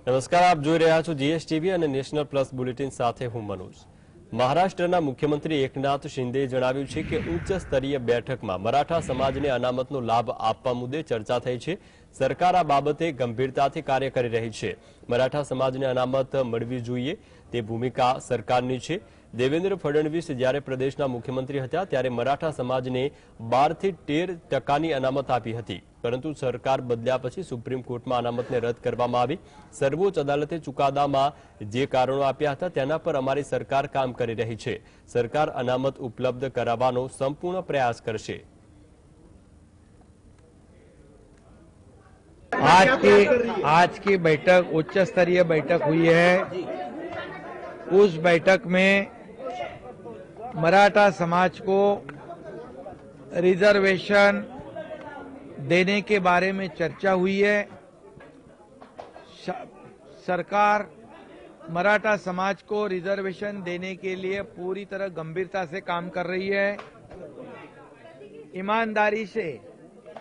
નમસ્કાર, આપ જોઈ રહ્યા છો જીએસટીવી અને નેશનલ પ્લસ બુલેટિન સાથે હું મનોજ। મહારાષ્ટ્રના મુખ્યમંત્રી એકનાથ શિંદેએ જણાવ્યું છે કે ઉચ્ચ સ્તરીય બેઠકમાં મરાઠા સમાજને અનામતનો લાભ આપવા મુદ્દે ચર્ચા થઈ છે। સરકાર આ બાબતે ગંભીરતાથી કાર્ય કરી રહી છે। મરાઠા સમાજને અનામત મળવી જોઈએ તે ભૂમિકા સરકારની છે। દેવેન્દ્ર ફડણવીસ જ્યારે પ્રદેશના મુખ્યમંત્રી હતા ત્યારે મરાઠા સમાજને 12 થી 13% અનામત આપી હતી, પરંતુ સરકાર બદલ્યા પછી સુપ્રીમ કોર્ટમાં અનામતને રદ કરવામાં આવી। સર્વોચ્ચ અદાલતે ચુકાદામાં જે કારણો આપ્યા હતા તેના પર અમારી સરકાર કામ કરી રહી છે। સરકાર અનામત ઉપલબ્ધ કરાવવાનો સંપૂર્ણ પ્રયાસ કરશે। आज की बैठक उच्च स्तरीय बैठक हुई है। उस बैठक में मराठा समाज को रिजर्वेशन देने के बारे में चर्चा हुई है। सरकार मराठा समाज को रिजर्वेशन देने के लिए पूरी तरह गंभीरता से काम कर रही है। ईमानदारी से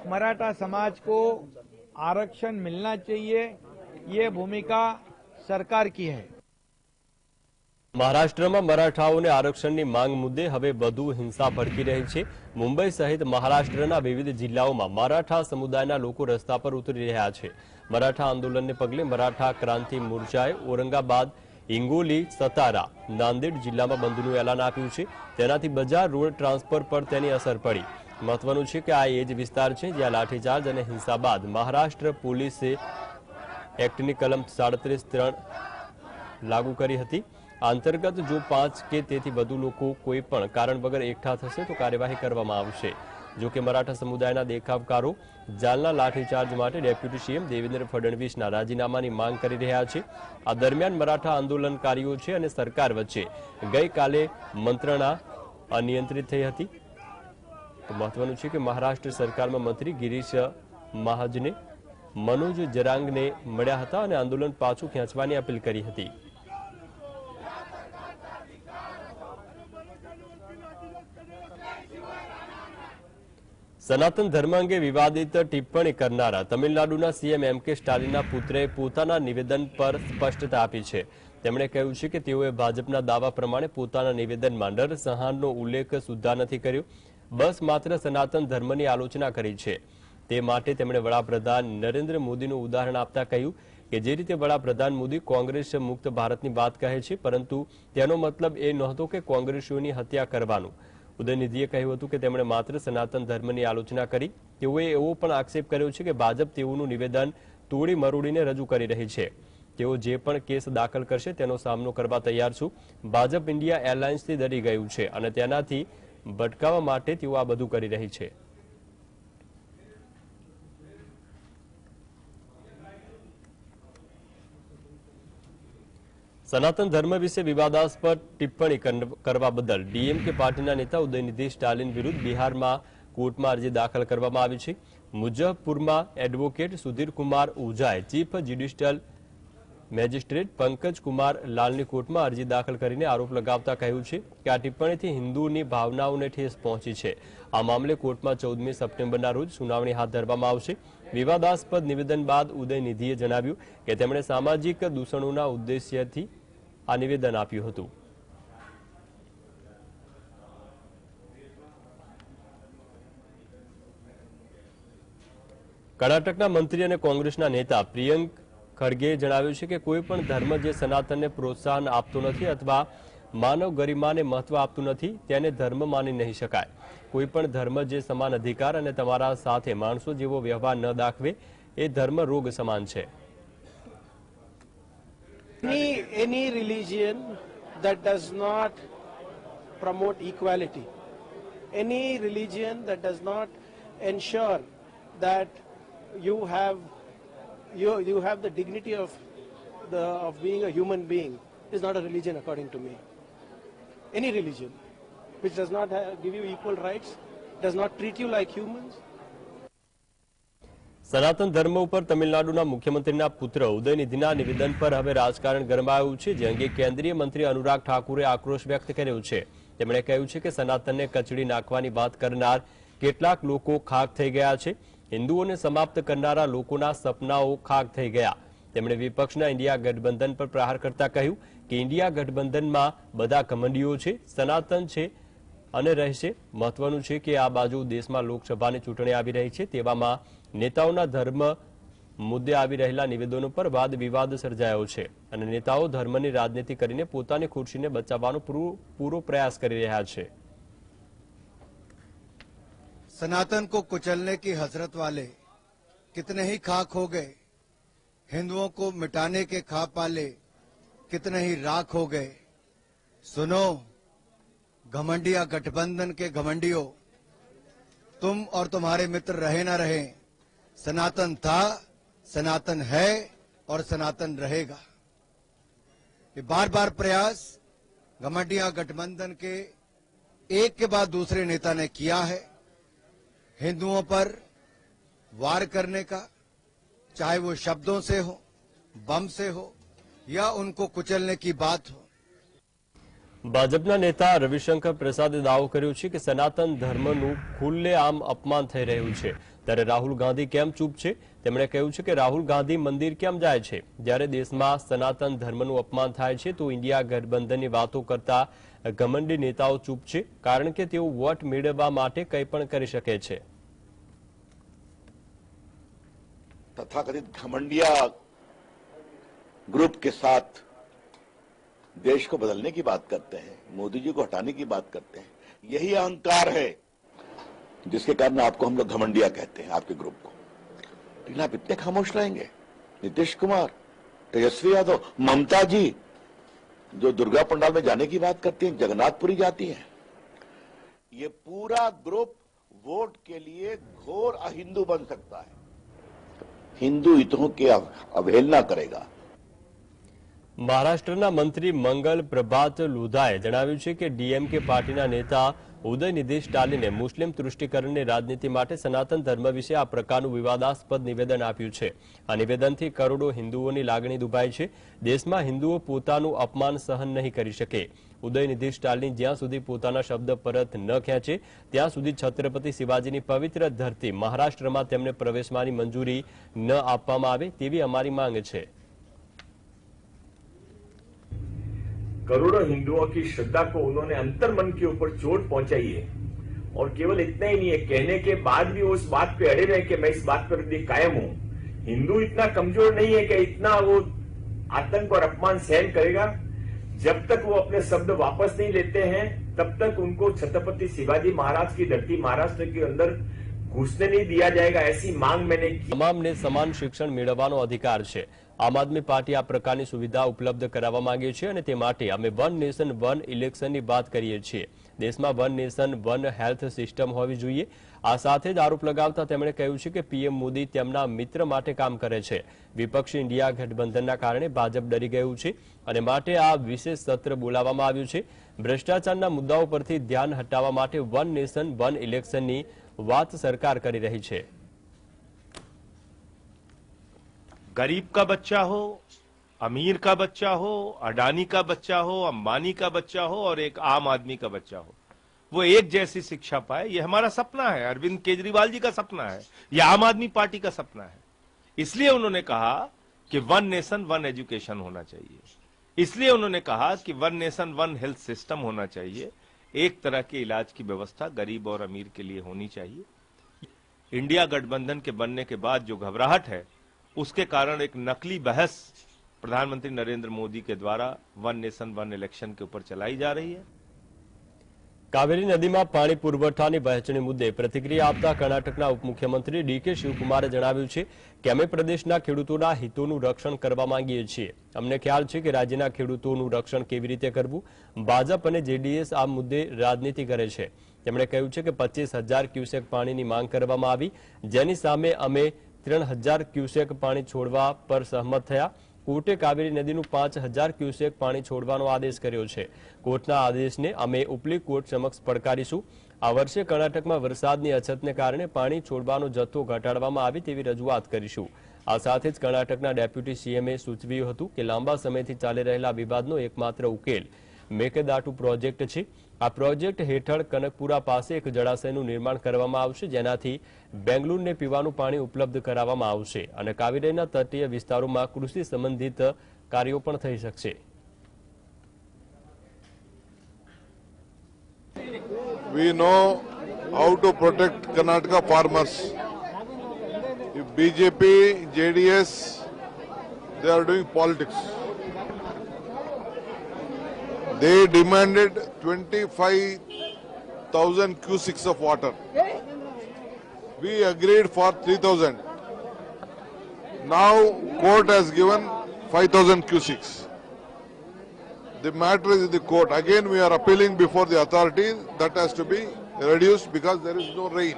मराठा समाज को आरक्षण मिलना चाहिए, ये भूमिका सरकार की है। મહારાષ્ટ્રમાં મરાઠાઓને આરક્ષણની માંગ મુદ્દે હવે વધુ હિંસા ભડકી રહી છે। મુંબઈ સહિત મહારાષ્ટ્રના વિવિધ જિલ્લાઓમાં મરાઠા સમુદાયના લોકો રસ્તા પર ઉતરી રહ્યા છે। મરાઠા આંદોલનને પગલે મરાઠા ક્રાંતિ મોરચાએ ઔરંગાબાદ, હિંગોલી, સતારા, નાંદેડ જિલ્લામાં બંધનું એલાન આપ્યું છે। તેનાથી બજાર રોડ ટ્રાન્સફર પર તેની અસર પડી। મહત્વનું છે કે આ એ જ વિસ્તાર છે જ્યાં લાઠીચાર્જ અને હિંસા બાદ મહારાષ્ટ્ર પોલીસે એક્ટની કલમ 37(3) લાગુ કરી હતી। अंतर्गत जो 5 के तेथी વધુ લોકો કોઈ પણ કારણ વગર એકઠા થશે તો કાર્યવાહી કરવામાં આવશે। જો કે મરાઠા સમુદાયના દેખાવકારો જાલના લાઠીચાર્જ માટે ડેપ્યુટી સીએમ દેવેન્દ્ર ફડણવીસના રાજીનામાની માંગ કરી રહ્યા છે। આ દરમિયાન મરાઠા આંદોલનકારીઓ છે અને સરકાર વચ્ચે ગઈકાલે મંત્રણા અનિયંત્રિત થઈ હતી। તો મહત્વનું છે કે મહારાષ્ટ્ર સરકારમાં મંત્રી ગિરીશ મહાજને મનોજ જરાંગને મળ્યા હતા અને આંદોલન પાછું ખેંચવાની અપીલ કરી હતી। સનાતન ધર્મ અંગે વિવાદિત ટિપ્પણી કરનારા તમિલનાડુના સીએમ એમ.કે. સ્ટાલિનના પુત્રએ પોતાના નિવેદન પર સ્પષ્ટતા આપી છે। તેમણે કહ્યું છે કે તેઓએ ભાજપના દાવા પ્રમાણે પોતાના નિવેદનમાં નરસંહારનો ઉલ્લેખ સુદ્ધા નથી કર્યો, બસ માત્ર સનાતન ધર્મની આલોચના કરી છે। તે માટે તેમણે વડાપ્રધાન નરેન્દ્ર મોદીનું ઉદાહરણ આપતા કહ્યું કે જે રીતે વડાપ્રધાન મોદી કોંગ્રેસ મુક્ત ભારતની વાત કહે છે, પરંતુ તેનો મતલબ એ નહોતો કે કોંગ્રેસીઓની હત્યા કરવાનું। ઉદયનિધિએ કહ્યું હતું કે તેમણે માત્ર સનાતન ધર્મની આલોચના કરી। તેઓએ એવો પણ આક્ષેપ કર્યો છે કે ભાજપ તેઓનું નિવેદન તોડી મરોડીને રજૂ કરી રહી છે। તેઓ જે પણ કેસ દાખલ કરશે તેનો સામનો કરવા તૈયાર છું। ભાજપ ઇન્ડિયા એરલાઇન્સથી ડરી ગયું છે અને તેનાથી ભટકાવવા માટે તેઓ આ બધું કરી રહી છે। સનાતન ધર્મ વિશે વિવાદાસ્પદ ટિપ્પણી કરવા બદલ ડીએમકે પાર્ટીના નેતા ઉદયનિધિ સ્ટાલિન વિરુદ્ધ બિહારમાં કોર્ટમાં અરજી દાખલ કરવામાં આવી છે। મુઝફ્ફરપુરમાં એડવોકેટ સુધીર કુમાર ઓઝાએ chief judicial magistrate Pankaj Kumar લાલની કોર્ટમાં અરજી દાખલ કરીને આરોપ લગાવતા કહ્યું છે કે આ ટિપ્પણીથી હિન્દુઓની ભાવનાઓને ઠેસ પહોંચી છે। આ મામલે કોર્ટમાં 14મી સપ્ટેમ્બરના રોજ સુનાવણી હાથ ધરવામાં આવશે। વિવાદાસ્પદ નિવેદન બાદ ઉદયનિધિએ જણાવ્યું કે તેમણે સામાજિક દૂષણોના ઉદ્દેશ્યથી આ નિવેદન આપ્યું હતું। કર્ણાટકના મંત્રી અને કોંગ્રેસના નેતા પ્રિયંક ખડગેએ જણાવ્યું છે કે કોઈ પણ ધર્મ જે સનાતનને પ્રોત્સાહન આપતો નથી અથવા માનવ ગરિમાને મહત્વ આપતું નથી તેને ધર્મ માની નહીં શકાય। કોઈ પણ ધર્મ જે સમાન અધિકાર અને તમારા સાથે માણસો જેવો વ્યવહાર ન દાખવે એ ધર્મ રોગ સમાન છે। Any religion that does not promote equality, any religion that does not ensure that you have the dignity of being a human being is not a religion according to me. Any religion which does not give you equal rights, does not treat you like humans. સનાતન ધર્મ ઉપર તમિલનાડુના મુખ્યમંત્રીના પુત્ર ઉદયનિધિના નિવેદન પર હવે રાજકારણ ગરમાયું છે, જે અંગે કેન્દ્રીય મંત્રી અનુરાગ ઠાકુરે આક્રોશ વ્યક્ત કર્યો છે। તેમણે કહ્યું છે કે સનાતનને કચડી નાખવાની વાત કરનાર કેટલાક લોકો ખાક થઈ ગયા છે। હિન્દુઓને સમાપ્ત કરનારા લોકોના સપનાઓ ખાક થઈ ગયા। તેમણે વિપક્ષના ઇન્ડિયા ગઠબંધન પર પ્રહાર કરતા કહ્યું કે ઇન્ડિયા ગઠબંધનમાં બધા કમંડીઓ છે, સનાતન છે અને રહેશે. મહત્વનું છે કે આ બાજુ દેશમાં લોકસભાની ચૂંટણી આવી રહી છે, તેવામાં નેતાઓના ધર્મ મુદ્દે આવી રહેલા નિવેદનો પર વાદ વિવાદ સર્જાયો છે અને નેતાઓ ધર્મની રાજનીતિ કરીને પોતાની ખુરશીને બચાવવાનો પૂરો પ્રયાસ કરી રહ્યા છે. सनातन को कुचलने की हसरत वाले कितने ही खाक हो गए, हिंदुओं को मिटाने के खा पाले कितने ही राख हो गए. सुनो घमंडिया गठबंधन के घमंडियों, तुम और तुम्हारे मित्र रहे ना रहे, सनातन था, सनातन है और सनातन रहेगा. ये बार बार प्रयास घमंडिया गठबंधन के एक के बाद दूसरे नेता ने किया है हिंदुओं पर वार करने का, चाहे वो शब्दों से हो, बम से हो या उनको कुचलने की बात हो. ભાજપના નેતા રવિશંકર પ્રસાદે દાવો કર્યો છે કે સનાતન ધર્મનું ખુલ્લેઆમ અપમાન થઈ રહ્યું છે, ત્યારે રાહુલ ગાંધી કેમ ચૂપ છે? તેમણે કહ્યું છે કે રાહુલ ગાંધી મંદિર કેમ જાય છે? જ્યારે દેશમાં સનાતન ધર્મનું અપમાન થાય છે તો ઇન્ડિયા ગઠબંધનની વાતો કરતા ઘમંડી નેતાઓ ચૂપ છે, કારણ કે તેઓ વોટ મેળવવા માટે કંઈ પણ કરી શકે છે. तथाकथित घमंडिया ग्रुप के साथ देश को बदलने की बात करते हैं, मोदी जी को हटाने की बात करते हैं. यही अहंकार है जिसके कारण आपको हम लोग घमंडिया कहते हैं, आपके ग्रुप को. लेकिन आप इतने खामोश रहेंगे? नीतीश कुमार, तेजस्वी यादव, ममता जी जो दुर्गा पंडाल में जाने की बात करती हैं, जगन्नाथपुरी जाती हैं. ये पूरा ग्रुप वोट के लिए घोर अहिंदू बन सकता है, हिंदू हितों की अवहेलना करेगा. મહારાષ્ટ્રના મંત્રી મંગલ પ્રભાત લુધાએ જણાવ્યું છે કે ડીએમકે પાર્ટીના નેતા ઉદયનિધિ સ્ટાલિને મુસ્લિમ તૃષ્ટિકરણની રાજનીતિ માટે સનાતન ધર્મ વિશે આ પ્રકારનું વિવાદાસ્પદ નિવેદન આપ્યું છે. આ નિવેદનથી કરોડો હિન્દુઓની લાગણી દુભાઈ છે. દેશમાં હિન્દુઓ પોતાનું અપમાન સહન નહીં કરી શકે. ઉદયનિધિ સ્ટાલિન જ્યાં સુધી પોતાના શબ્દ પરત ન ખેંચે ત્યાં સુધી છત્રપતિ શિવાજીની પવિત્ર ધરતી મહારાષ્ટ્રમાં તેમને પ્રવેશવાની મંજૂરી ન આપવામાં આવે તેવી અમારી માંગ છે. करोड़ों हिंदुओं की श्रद्धा को उन्होंने अंतर मन के ऊपर चोट पहुंचाई है और केवल इतना ही नहीं है, कहने के बाद भी वो इस बात पे अड़े रहे कि मैं इस बात पर भी कायम हूं. हिंदू इतना कमजोर नहीं है कि इतना वो आतंक और अपमान सहन करेगा. जब तक वो अपने शब्द वापस नहीं लेते हैं तब तक उनको छत्रपति शिवाजी महाराज की धरती महाराष्ट्र के अंदर घुसने नहीं दिया जाएगा. ऐसी मांग मैंने की. તમામને સમાન શિક્ષણ મેળવવાનો અધિકાર છે. આમ આદમી પાર્ટી આ પ્રકારની સુવિધા ઉપલબ્ધ કરાવવા માંગે છે અને તે માટે અમે વન નેશન વન ઇલેક્શનની વાત કરીએ છીએ. દેશમાં one nation one health system હોવી જોઈએ. આ સાથે જ આરોપ લગાવતા તેમણે કહ્યું છે કે પીએમ મોદી તેમના મિત્ર માટે કામ કરે છે. વિપક્ષી ઇન્ડિયા ગઠબંધનના કારણે ભાજપ ડરી ગયું છે અને માટે આ વિશેષ સત્ર બોલાવવામાં આવ્યું છે. ભ્રષ્ટાચારના મુદ્દાઓ પરથી ધ્યાન હટાવવા માટે વન નેશન વન ઇલેક્શનની વાત सरकार કરી રહી છે. गरीब का बच्चा हो, अमीर का बच्चा हो, अडानी का बच्चा हो, अंबानी का बच्चा हो और एक आम आदमी का बच्चा हो, वो एक जैसी शिक्षा पाए, ये हमारा सपना है. अरविंद केजरीवाल जी का सपना है, ये आम आदमी पार्टी का सपना है. इसलिए उन्होंने कहा कि वन नेशन वन एजुकेशन होना चाहिए. इसलिए उन्होंने कहा कि one nation one health system होना चाहिए. एक तरह के इलाज की व्यवस्था गरीब और अमीर के लिए होनी चाहिए. इंडिया गठबंधन के बनने के बाद जो घबराहट है उसके कारण एक नकली बहस प्रधानमंत्री नरेंद्र मोदी के द्वारा वन नेशन वन इलेक्शन के ऊपर चलाई जा रही है. કાવેરી નદીમાં પાણી પુરવઠાની વહેંચણી મુદ્દે પ્રતિક્રિયા આપતા કર્ણાટકના ઉપમુખ્યમંત્રી ડીકે શિવકુમારે જણાવ્યું છે કે અમે પ્રદેશના ખેડૂતોના હિતોનું રક્ષણ કરવા માંગીએ છીએ. અમને ખ્યાલ છે કે રાજ્યના ખેડૂતોનું રક્ષણ કેવી રીતે કરવું. ભાજપ અને જેડીએસ આ મુદ્દે રાજનીતિ કરે છે. તેમણે કહ્યું છે કે 25,000 ક્યુસેક પાણીની માંગ કરવામાં આવી, જેની સામે અમે 3,000 ક્યુસેક પાણી છોડવા પર સહમત થયા. કોર્ટે કાવેરી નદીનું 5,000 ક્યુસેક પાણી છોડવાનો આદેશ કર્યો છે. કોર્ટના આદેશને અમે ઉપલી કોર્ટ સમક્ષ પડકારીશું. આ વર્ષે કર્ણાટકમાં વરસાદની અછતને કારણે પાણી છોડવાનો જથ્થો ઘટાડવામાં આવે તેવી રજૂઆત કરીશું. આ સાથે જ કર્ણાટકના ડેપ્યુટી સીએમએ સૂચવ્યું હતું કે લાંબા સમયથી ચાલી રહેલા વિવાદનો એકમાત્ર ઉકેલ મેકેદાટુ પ્રોજેક્ટ છે। આ પ્રોજેક્ટ હેઠળ કનકપુરા પાસે એક જળાશયનું નિર્માણ કરવામાં આવશે, જેનાથી બેંગલુરુને પીવાનું પાણી ઉપલબ્ધ કરાવવામાં આવશે અને કાવેરીના તટીય વિસ્તારોમાં કૃષિ સંબંધિત કાર્યો પણ થઈ શકશે। We know how to protect Karnataka farmers. If BJP, JDS, they are doing politics. They demanded 25,000 cusics of water. We agreed for 3,000. Now court has given 5,000 cusics. The matter is in the court. Again, we are appealing before the authorities. That has to be reduced because there is no rain.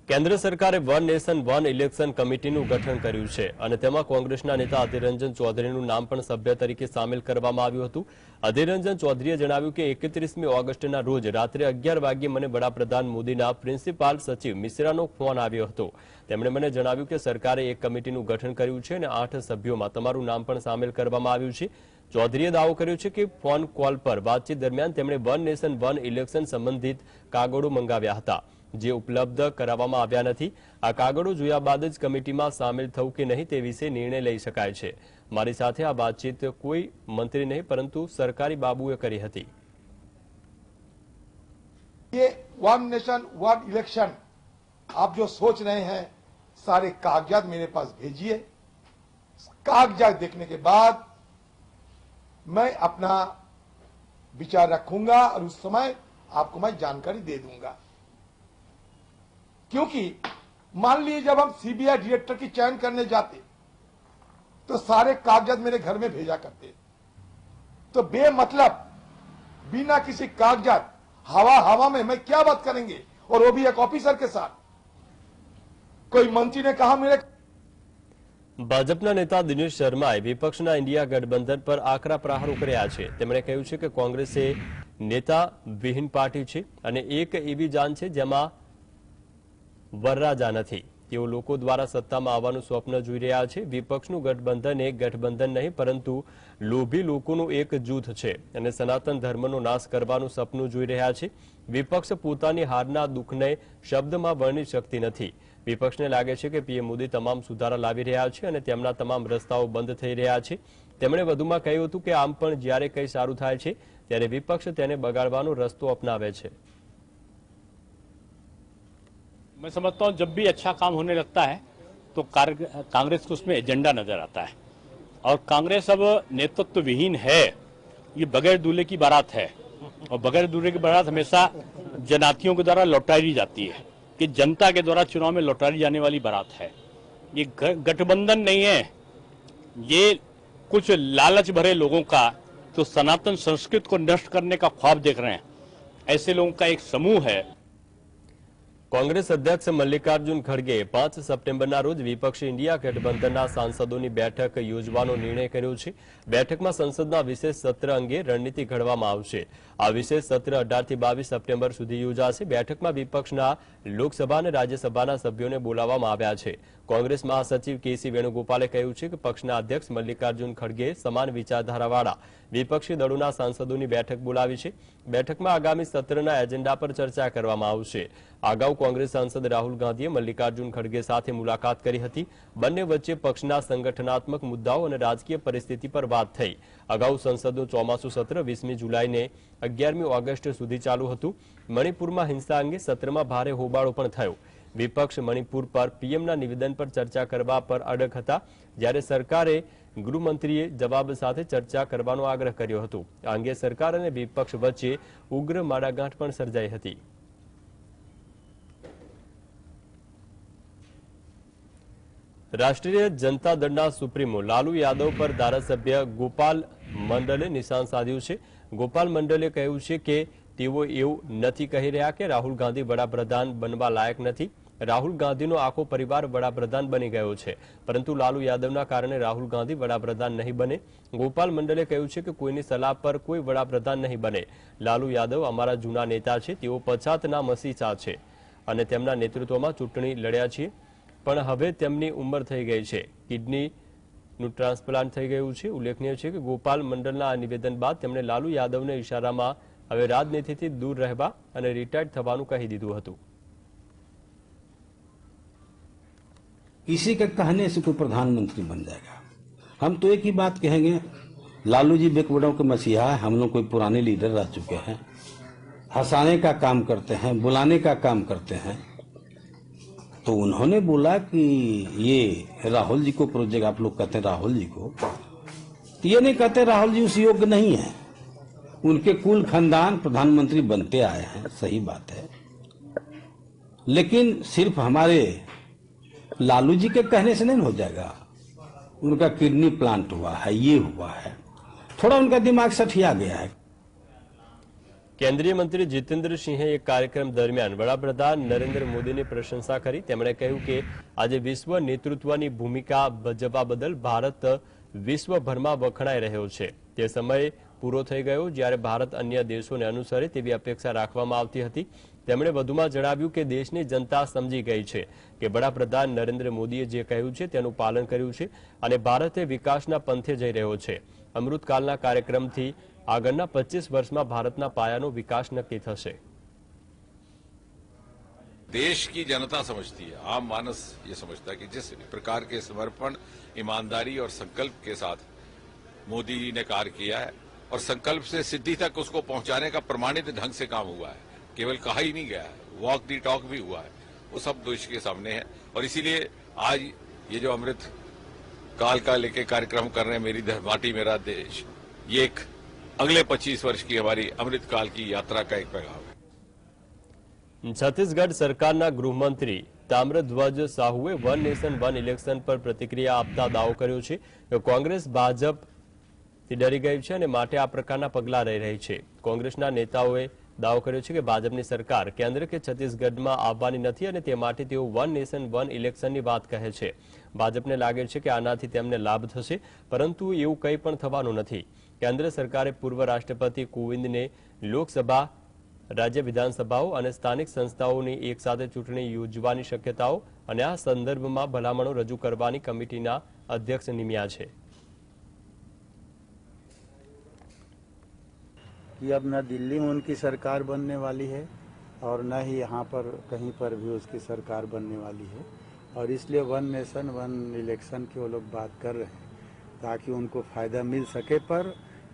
કેન્દ્ર સરકારે one nation one election કમિટીનું ગઠન કર્યું છે અને તેમાં કોંગ્રેસના નેતા અધીર રંજન ચૌધરીનું નામ પણ સભ્ય તરીકે સામેલ કરવામાં આવ્યું હતું। અધીર રંજન ચૌધરીએ જણાવ્યું કે 31મી ઓગસ્ટના રોજ રાત્રે 11 વાગ્યે મને વડાપ્રધાન મોદીના પ્રિન્સિપાલ સચિવ મિશ્રાનો ફોન આવ્યો હતો। તેમણે મને જણાવ્યું કે સરકારે એક કમિટીનું ગઠન કર્યું છે અને 8 સભ્યોમાં તમારું નામ પણ સામેલ કરવામાં આવ્યું છે। ચૌધરીએ દાવો કર્યો છે કે ફોન કોલ પર વાતચીત દરમિયાન તેમણે વન નેશન વન ઇલેક્શન સંબંધિત કાગળો મંગાવ્યા હતા, જે ઉપલબ્ધ કરાવવામાં આવ્યા નથી। આ કાગળો જોયા બાદ જ કમિટીમાં સામેલ થવું કે નહીં તે વિશે નિર્ણય લઈ શકાય છે। મારી સાથે આ વાતચીત કોઈ મંત્રી નહીં પરંતુ સરકારી બાબુએ કરી હતી। ये वन नेशन वन इलेक्शन आप जो सोच रहे हैं, सारे कागजात मेरे पास भेजिए। कागजात देखने के बाद मैं अपना विचार रखूंगा और उस समय आपको मैं जानकारी दे दूंगा। क्योंकि मान लीजिए जब हम सीबीआई डायरेक्टर की चयन करने जाते तो सारे कागजात मेरे घर में भेजा करते, तो बेमतलब बिना किसी कागजात हवा में मैं क्या बात करेंगे, और वो भी एक ऑफिसर के साथ। कोई मंत्री ने कहा मेरे ભાજપના નેતા દિનેશ શર્માએ વિપક્ષના ઇન્ડિયા ગઠબંધન પર આકરા પ્રહારો કર્યા છે। તેમણે કહ્યું છે કે કોંગ્રેસ એ નેતા વિહીન પાર્ટી છે અને એક એવી જાન છે જેમાં વરરાજા નથી। તેઓ લોકો દ્વારા સત્તામાં આવવાનું સ્વપ્ન જોઈ રહ્યા છે। વિપક્ષનું ગઠબંધન એક ગઠબંધન નહીં પરંતુ લોભી લોકોનું એક જૂથ છે અને સનાતન ધર્મનો નાશ કરવાનું સપનું જોઈ રહ્યા છે। વિપક્ષ પોતાની હારના દુઃખને શબ્દમાં વર્ણવી શકતી નથી। વિપક્ષને લાગે છે કે પીએમ મોદી તમામ સુધારા લાવી રહ્યા છે અને તેમના તમામ રસ્તાઓ બંધ થઈ રહ્યા છે। તેમણે વધુમાં કહ્યું હતું કે આમ પણ જ્યારે કંઈ સારું થાય છે ત્યારે વિપક્ષ તેને બગાડવાનો રસ્તો અપનાવે છે। मैं समझता हूं जब भी अच्छा काम होने लगता है तो कांग्रेस को उसमें एजेंडा नजर आता है, और कांग्रेस अब नेतृत्व विहीन है। ये बगैर दूल्हे की बारात है, और बगैर दूल्हे की बारात हमेशा जनातियों के द्वारा लौटाई जाती है कि जनता के द्वारा चुनाव में लौटाई जाने वाली बारात है। ये गठबंधन नहीं है, ये कुछ लालच भरे लोगों का जो सनातन संस्कृति को नष्ट करने का ख्वाब देख रहे हैं, ऐसे लोगों का एक समूह है। કોંગ્રેસ અધ્યક્ષ મલ્લિકાર્જુન ખડગે 5 સપ્ટેમ્બરના રોજ વિપક્ષી ઇન્ડિયા ગઠબંધનના સાંસદોની બેઠક યોજવાનો નિર્ણય કર્યો છે। બેઠકમાં સંસદના વિશેષ સત્ર અંગે રણનીતિ ઘડવામાં આવશે। આ વિશેષ સત્ર 18 થી 22 સપ્ટેમ્બર સુધી યોજાશે। બેઠકમાં વિપક્ષના લોકસભા અને રાજ્યસભાના સભ્યોને બોલાવવામાં આવ્યા છે। કોંગ્રેસ મહાસચિવ કેસી વેણુગોપાલે કહ્યું છે કે પક્ષના અધ્યક્ષ મલ્લિકાર્જુન ખડગે સમાન વિચારધારાવાળા વિપક્ષી દળોના સાંસદોની બેઠક બોલાવી છે। બેઠકમાં આગામી સત્રના એજન્ડા પર ચર્ચા કરવામાં આવશે। અગાઉ કોંગ્રેસ સાંસદ રાહુલ ગાંધીએ મલ્લિકાર્જુન ખડગે સાથે મુલાકાત કરી હતી। બંને વચ્ચે પક્ષના સંગઠનાત્મક મુદ્દાઓ અને રાજકીય પરિસ્થિતિ પર વાત થઈ। અગાઉ સંસદનું ચોમાસું સત્ર 20મી જુલાઈને 11મી ઓગસ્ટ સુધી ચાલુ હતું। મણિપુરમાં હિંસા અંગે સત્રમાં ભારે હોબાળો પણ થયો। વિપક્ષ મણિપુર પર પીએમના નિવેદન પર ચર્ચા કરવા પર અડગ હતા, જ્યારે સરકારે ગૃહમંત્રીએ જવાબ સાથે ચર્ચા કરવાનો આગ્રહ કર્યો હતો। આ અંગે સરકાર અને વિપક્ષ વચ્ચે ઉગ્ર માડાગાંઠ પણ સર્જાઈ હતી। રાષ્ટ્રીય જનતા દળના સુપ્રીમો લાલુ યાદવ પર ધારાસભ્ય ગોપાલ મંડલે નિશાન સાધ્યું છે। ગોપાલ મંડલે કહ્યું છે કે તેઓ એવું નથી કહી રહ્યા કે રાહુલ ગાંધી વડાપ્રધાન બનવા લાયક નથી। રાહુલ ગાંધીનો આખો પરિવાર વડાપ્રધાન બની ગયો છે, પરંતુ લાલુ યાદવના કારણે રાહુલ ગાંધી વડાપ્રધાન નહીં બને। ગોપાલ મંડલે કહ્યું છે કે કોઈની સલાહ પર કોઈ વડાપ્રધાન નહીં બને। લાલુ યાદવ અમારા જૂના નેતા છે, તેઓ પછાતના મસીસા છે અને તેમના નેતૃત્વમાં ચૂંટણી લડ્યા છીએ, પણ હવે તેમની ઉંમર થઈ ગઈ છે। કિડની નું ટ્રાન્સપ્લાન્ટ થઈ ગયું છે। ઉલ્લેખનીય છે કે ગોપાલ મંડલના આ નિવેદન બાદ તેમણે લાલુ યાદવને ઇશારામાં હવે રાજનીતિથી દૂર રહેવા અને રિટાયર્ડ થવાનું કહી દીધું હતું। किसी के कहने से कोई प्रधानमंत्री बन जाएगा। हम तो एक ही बात कहेंगे, लालू जी बेकबड़ों के मसीहा है, हम लोग कोई पुराने लीडर रह चुके हैं, हंसाने का काम करते हैं, बुलाने का काम करते हैं। तो उन्होंने बोला कि ये राहुल जी को प्रोजेक्ट, आप लोग कहते हैं राहुल जी को, तो ये नहीं कहते राहुल जी उस योग्य नहीं है, उनके कुल खानदान प्रधानमंत्री बनते आए हैं, सही बात है। लेकिन सिर्फ हमारे लालू जी के कहने से नहीं हो जाएगा। उनका किडनी प्लांट हुआ है, ये हुआ है, थोड़ा उनका दिमाग सठिया गया है। કેન્દ્રીય મંત્રી જીતેન્દ્ર સિંહે એક કાર્યક્રમ દરમિયાન વડાપ્રધાન નરેન્દ્ર મોદીની પ્રશંસા કરી। તેમણે કહ્યું કે આજે વિશ્વ નેતૃત્વની ભૂમિકા ભજવવા બદલ ભારત વિશ્વભરમાં વખણાઈ રહ્યો છે। તે સમય પૂરો થઈ ગયો જ્યારે ભારત અન્ય દેશોને અનુસરે તેવી અપેક્ષા રાખવામાં આવતી હતી। તેમણે વધુમાં જણાવ્યું કે દેશની જનતા સમજી ગઈ છે કે વડાપ્રધાન નરેન્દ્ર મોદીએ જે કહ્યું છે તેનું પાલન કર્યું છે અને ભારતે વિકાસના પંથે જઈ રહ્યો છે। અમૃતકાલના કાર્યક્રમથી આગળના 25 વર્ષમાં ભારતના પાયાનો વિકાસ નક્કી થશે। देश की जनता समझती है, आम मानस ये समझता है कि जिस प्रकार के समर्पण, ईमानदारी और संकल्प के साथ मोदी जी ने कार्य किया है और संकल्प से सिद्धि तक उसको पहुंचाने का प्रमाणित ढंग से काम हुआ है, केवल कहा ही नहीं गया है, वॉक दी टॉक भी हुआ है, वो सब देश के सामने है। और इसीलिए आज ये जो अमृत काल का लेके कार्यक्रम कर रहे हैं, मेरी माटी मेरा देश, ये एक अगले 25 वर्ष की हमारी अमृत काल की यात्रा का एक पैगाम है। છત્તીસગઢ સરકારના ગૃહમંત્રી Tamradhwaj સાહુએ one nation one election પર પ્રતિક્રિયા આપતા દાવો કર્યો છે કે કોંગ્રેસ ભાજપથી ડરી ગઈ છે અને માટે આ પ્રકારના પગલાં લઈ રહી છે। કોંગ્રેસના નેતાઓએ દાવો કર્યો છે કે ભાજપની સરકાર કેન્દ્ર કે છત્તીસગઢમાં આવવાની નથી અને તે માટે તેઓ વન નેશન વન ઇલેક્શનની વાત કહે છે। ભાજપને લાગે છે કે આનાથી તેમને લાભ થશે, પરંતુ એવું કંઈ પણ થવાનું નથી। કેન્દ્ર સરકારે પૂર્વ રાષ્ટ્રપતિ કોવિંદને લોકસભા, રાજ્ય વિધાનસભાઓ અને સ્થાનિક સંસ્થાઓની એકસાથે ચૂંટણી યોજવાની શક્યતાઓ અને આ સંદર્ભમાં ભલામણો રજૂ કરવાની કમિટીના અધ્યક્ષ નિમ્યા છે। कि अब न दिल्ली में उनकी सरकार बनने वाली है और न ही यहाँ पर कहीं पर भी उसकी सरकार बनने वाली है, और इसलिए वन नेशन वन इलेक्शन की वो लोग बात कर रहे हैं ताकि उनको फायदा मिल सके, पर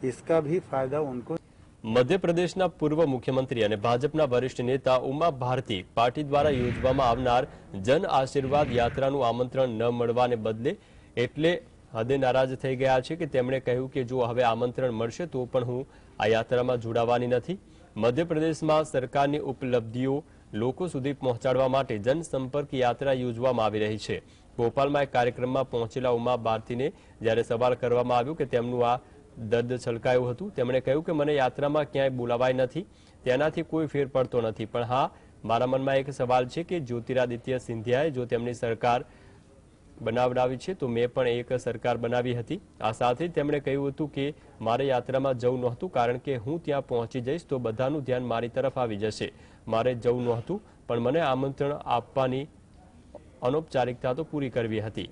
इसका भी फायदा उनको। મધ્યપ્રદેશના પૂર્વ મુખ્યમંત્રી અને ભાજપના વરિષ્ઠ નેતા ઉમા ભારતી પાર્ટી દ્વારા યોજવામાં આવનાર જન આશીર્વાદ યાત્રાનું આમંત્રણ ન મળવાને બદલે એટલે હદે નારાજ થઈ ગયા છે કે તેમણે કહ્યું કે જો હવે આમંત્રણ મળશે તો પણ હું આ યાત્રામાં જોડાવાની નથી। મધ્યપ્રદેશમાં સરકારની ઉપલબ્ધિઓ લોકો સુધી પહોંચાડવા માટે જનસંપર્ક યાત્રા યોજવામાં આવી રહી છે। ભોપાલમાં એક કાર્યક્રમમાં પહોંચેલા ઉમા ભારતીને જ્યારે સવાલ કરવામાં આવ્યો કે તેમનું આ દર્દ છલકાયું હતું, તેમણે કહ્યું કે મને યાત્રામાં ક્યાંય બોલાવાય નથી, તેનાથી કોઈ ફેર પડતો નથી, પણ હા મારા મનમાં એક સવાલ છે કે જ્યોતિરાદિત્ય સિંધિયાએ જો તેમની સરકાર બનાવડાવી છે તો મેં પણ એક સરકાર બનાવી હતી। આ સાથે તેમણે કહ્યું હતું કે મારે યાત્રામાં જવું નહોતું કારણ કે હું ત્યાં પહોંચી જઈશ તો બધાનું ધ્યાન મારી તરફ આવી જશે। મારે જવું નહોતું પણ મને આમંત્રણ આપવાની અનૌપચારિકતા તો પૂરી કરવી હતી।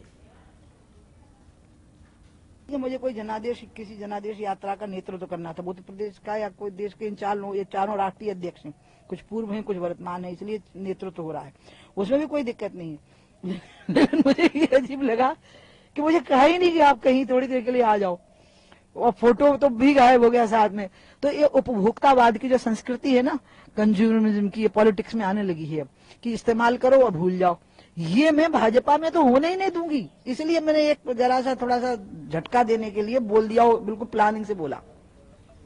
मुझे कोई जनादेश, किसी जनादेश यात्रा का नेतृत्व करना था। उत्तर प्रदेश का या कोई देश के इन चारों राष्ट्रीय अध्यक्ष हैं, कुछ पूर्व हैं कुछ वर्तमान है, इसलिए नेतृत्व हो रहा है, उसमें भी कोई दिक्कत नहीं है। लेकिन मुझे ये अजीब लगा कि मुझे कहा ही नहीं कि आप कहीं थोड़ी देर के लिए आ जाओ, और फोटो तो भी गायब हो गया साथ में। तो ये उपभोक्तावाद की जो संस्कृति है ना, कंज्यूमरिज्म की, ये पॉलिटिक्स में आने लगी है कि इस्तेमाल करो और भूल जाओ। ये मैं भाजपा में तो होने ही नहीं दूंगी, इसलिए मैंने एक जरा सा थोड़ा सा झटका देने के लिए बोल दिया, बिल्कुल प्लानिंग से बोला।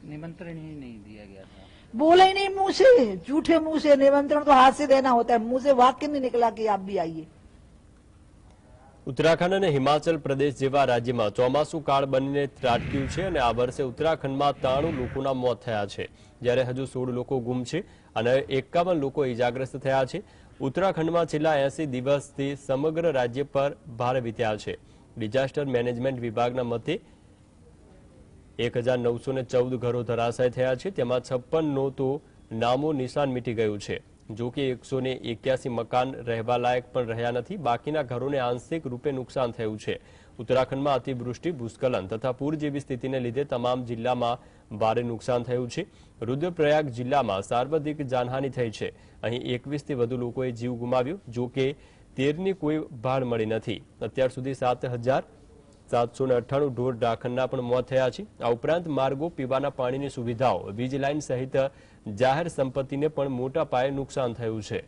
निमंत्रण ही नहीं दिया गया था, बोला ही नहीं मुंह से, झूठे मुंह से। निमंत्रण तो हाथ से देना होता है, मुंह से वाक्य नहीं निकला कि आप भी आइए। ઉત્તરાખંડ અને હિમાચલ પ્રદેશ જેવા રાજ્યમાં ચોમાસુ કાળ બનીને ત્રાટક્યું છે અને આ વર્ષે ઉત્તરાખંડમાં 93 લોકોના મોત થયા છે, જ્યારે હજુ 16 લોકો ગુમ છે અને 51 લોકો ઇજાગ્રસ્ત થયા છે। ઉત્તરાખંડમાં છેલ્લા 80 દિવસથી સમગ્ર રાજ્ય પર ભાર વીત્યા છે। ડિઝાસ્ટર મેનેજમેન્ટ વિભાગના મતે 1914 ઘરો ધરાશાય થયા છે, તેમાં 56નું તો નામો નિશાન મીટી ગયું છે। જો કે 181 મકાન રહેવા લાયક પણ રહ્યા નથી, બાકીના ઘરોને આંશિક રૂપે નુકસાન થયું છે। ઉત્તરાખંડમાં અતિવૃષ્ટિ, ભૂસ્ખલન તથા પૂર જેવી સ્થિતિને લીધે તમામ જિલ્લામાં ભારે નુકસાન થયું છે। રુદ્રપ્રયાગ જિલ્લામાં સર્વાધિક જાનહાનિ થઈ છે। અહીં 21થી વધુ લોકોએ જીવ ગુમાવ્યો। જો કે 13ની કોઈ ભાળ મળી નથી। અત્યાર સુધી 7,798 ઢોર ડાખરના પણ મોત થયા છે। આ ઉપરાંત માર્ગો, પીવાના પાણીની સુવિધાઓ, વીજ લાઇન સહિત જાહેર સંપત્તિને પણ મોટા પાયે નુકસાન થયું છે।